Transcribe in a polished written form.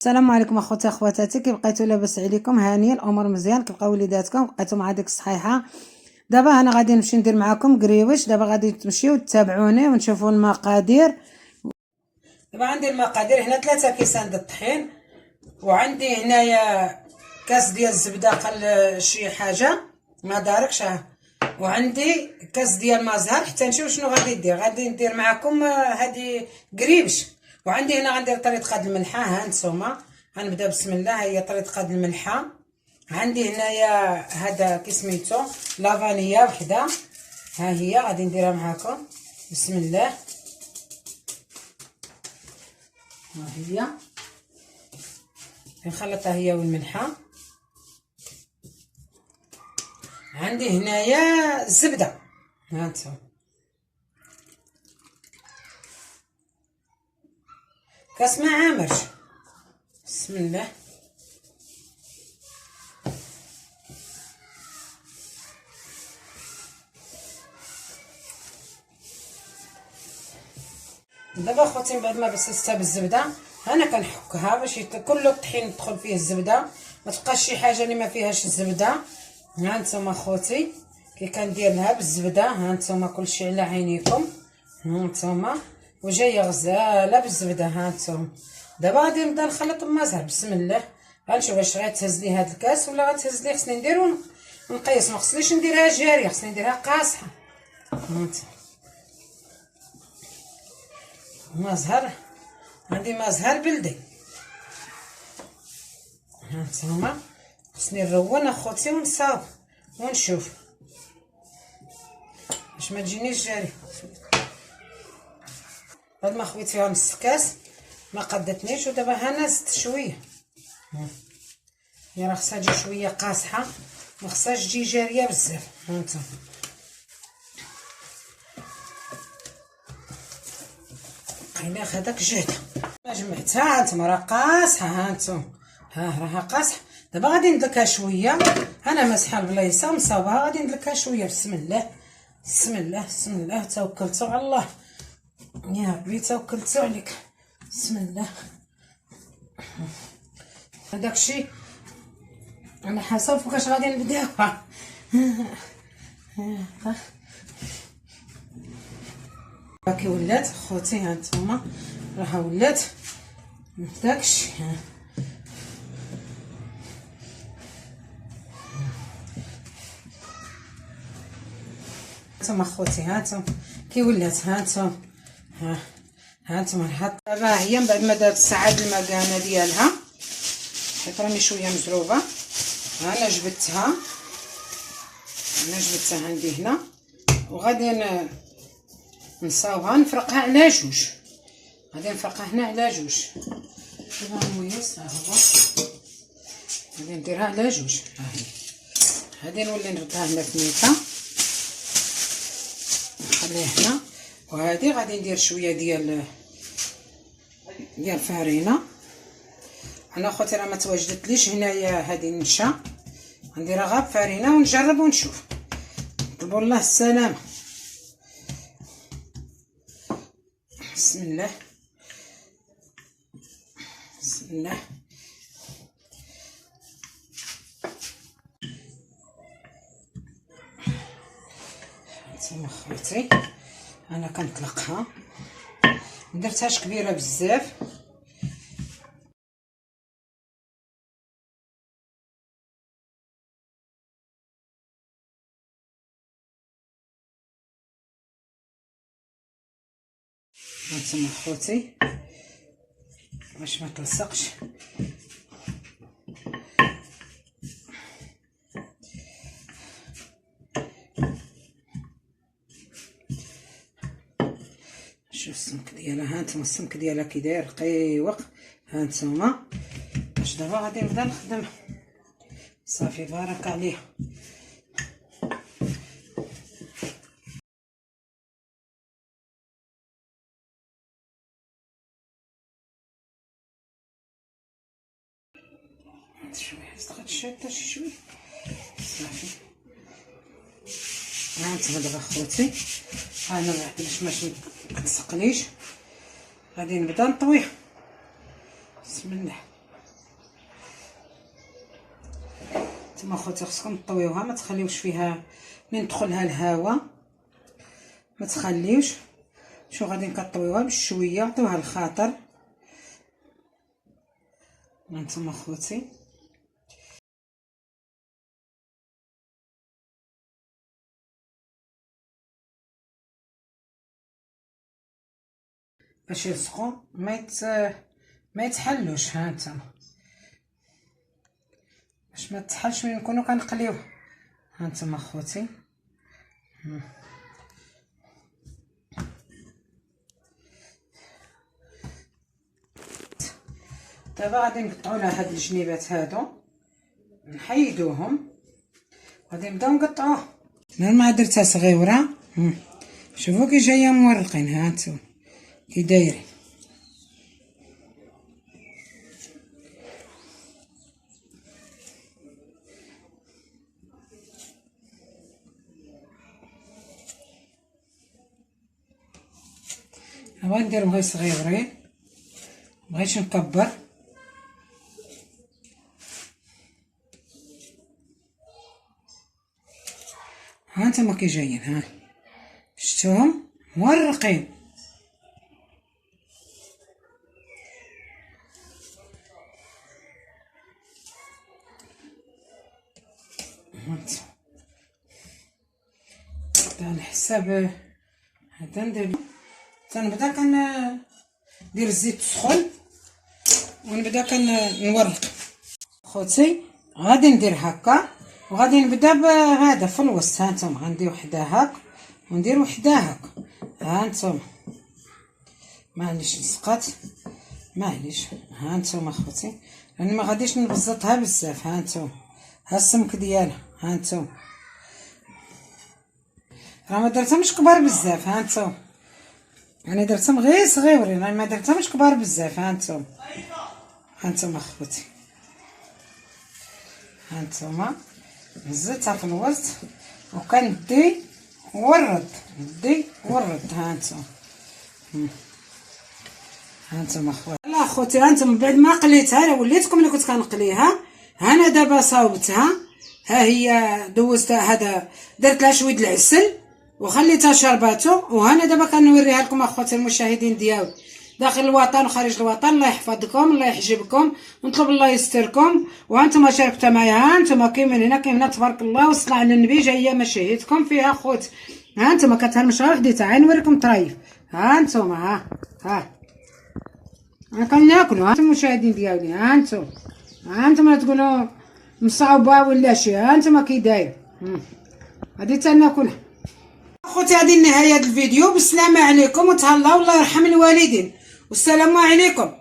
السلام عليكم اخوتي اخواتاتي، كي بقيتو لاباس عليكم؟ هانيه الامور مزيان؟ كيبقاو وليداتكم؟ بقيتو مع ديك الصحيحه؟ دابا انا غادي نمشي ندير معكم قريوش. دابا غادي تمشيو تتابعوني ونشوفوا المقادير. دابا عندي المقادير هنا 3 كيسان د الطحين، وعندي هنايا كاس ديال الزبده قل شي حاجه ما داركش، وعندي كاس ديال ما زهر. حتى نشوف شنو غادي ندير معكم هذه قريبش. وعندي هنا غندير طريقه قاد الملحه. ها نتوما غنبدا بسم الله. هي طريقه قاد الملحه. عندي هنايا هذا كيسميتو لافانيا وحده، ها هي غادي نديرها معكم بسم الله. ها هي نخلطها هي والملحه. عندي هنايا الزبده، ها انتم كاس ما عامرش بسم الله. دابا اخوتي من بعد ما بسستها بالزبده انا كنحكها باش كل الطحين يدخل فيه الزبده، ما تبقاش شي حاجه اللي ما فيهاش الزبده. ها نتوما اخوتي كي كندير لها بالزبده، ها نتوما كلشي على عينيكم. ها نتوما وجايه غزاله بالزبده. ها نتوما دابا غادي نبدا نخلط المازال بسم الله. غنشوف واش غتهز لي هاد الكاس ولا غتهز لي. خصني ندير ونقيس، ما خصنيش نديرها جاريه، خصني نديرها قاصحه. مازهر عندي مازهر بلدي. هانتوما خصني نرون اخوتي ونصاوب ونشوف باش ما تجينيش جاري. بعد ما خويت فيها نص كاس ما قدتنيش، ودابا هنا زدت شويه. هي راه خصها تجي شويه قاصحه، ما خصهاش تجي جاريه بزاف. هانتوما بقينا هذاك جهد ما جمعتها. هانتوما راه قاصحه، هانتوما ها راها قاصحه. دابا غادي ندلكها شويه. انا مسحه البلايصه ومصاوبها، غادي ندلكها شويه بسم الله بسم الله بسم الله. توكلت على الله يا ربي، توكلت عليك بسم الله. هذاك الشيء على حسب فوقاش غادي نبداوها. كي ولات خوتي هانتوما راه ولات داكشي. هانتوما خوتي هانتوما كي ولات. هانتوما هانتوما حط دابا هي من بعد ما دارت الساعه المكانه ديالها، حيت راني شويه مزروبه. انا جبدتها عندي هنا، وغادي نصاوبها نفرقها على جوج. غادي نفرقها هنا على جوج. دابا مويس ها هو غادي نديرها على جوج. ها هي هادي نولي نردها هنا في ميكا نخليها هنا. وهادي غادي ندير شويه ديال الفارينه. انا اخوتي راه ما تواجدتليش هنايا هذه النشا، غنديرها غير بفارينه ونجرب ونشوف. طلبوا الله السلامه بسم الله بسم الله. هانتوما خوتي انا كنطلقها، مدرتهاش كبيره بزاف. هانتوما خوتي باش ما تلصقش. شوف السمك ديالها. هانتوما السمك ديالها كي داير رقيق. هانتوما باش دابا غادي نبدا نخدم. صافي بارك عليه. شويه صغات شاده شي شويه صافي. هانتوما دابا خوتي انا باش ما تسقنيش غادي نبدا نطويها بسم الله. نتوما اخوتي خصكم تطويوها، ما تخليوش فيها منين يدخلها الهواء، ما تخليوش. شو غادي كطويوها بشويه، عطيوها الخاطر. هانتوما اخوتي باش يلصقوا ما يتحلوش. هانتوما باش ما تحلش من نكونوا كنقليوه. هانتوما اخوتي دابا غادي نقطعوا لها هاد الجنيبات هادو، نحيدوهم، غادي نبداو نقطعوه. انا ما درتها صغيره، شوفوا كي جايه مورقين. هانتوما كي دايرين. بغيت نديرهم غير صغيورين، مبغيتش نكبر. هانتوما كي جايين، ها شفتوهم مورقين. على حساب هذا ندير، تنبدا كندير الزيت سخون ونبدا كنورق. خوتي غادي ندير هكا وغادي نبدا بهذا في الوسط. هانتوما غندير وحده هاك وندير وحده هاك. هانتوما معليش لصقات، معليش. هانتوما خوتي راني ما غاديش نبزطها بزاف. هانتوما ها السمك ديالها، هانتوما راه ما درتهمش كبار بزاف. هانتوما انا درتهم غير صغيورين، راه ما درتهمش كبار بزاف. هانتوما اخوتي، هانتوما نزلتها في الوسط وكندي ورد، ندي ورد. هانتوما اخواتي، لا اخوتي هانتوما بعد ما قليتها انا وليتكم اللي كنت كنقليها. هنا دابا صاوبتها، ها هي دوزتها، هذا درت لها شويه العسل وخليتها شرباتو. وهنا دابا كنوريها لكم اخواتي المشاهدين ديالي داخل الوطن وخارج الوطن. الله يحفظكم، الله يحجبكم، ونطلب الله يستركم. وانتم شاركتوا معايا، هانتوما كاين من هنا كاين هنا، تبارك الله والصلاه على النبي. جايه مشاهدكم فيها خوت. هانتوما كتهرمشها وحديتها، عين نوريكم طرايف. هانتوما ها انا كناكلوا. هانتوما المشاهدين ديالي، هانتوما تقولوا مصاوبه ولا شي، هانتوما كي داير. غادي تناكلها اخوتي. هذه نهايه الفيديو، بالسلامه عليكم وتهلاو، الله يرحم الوالدين، والسلام عليكم.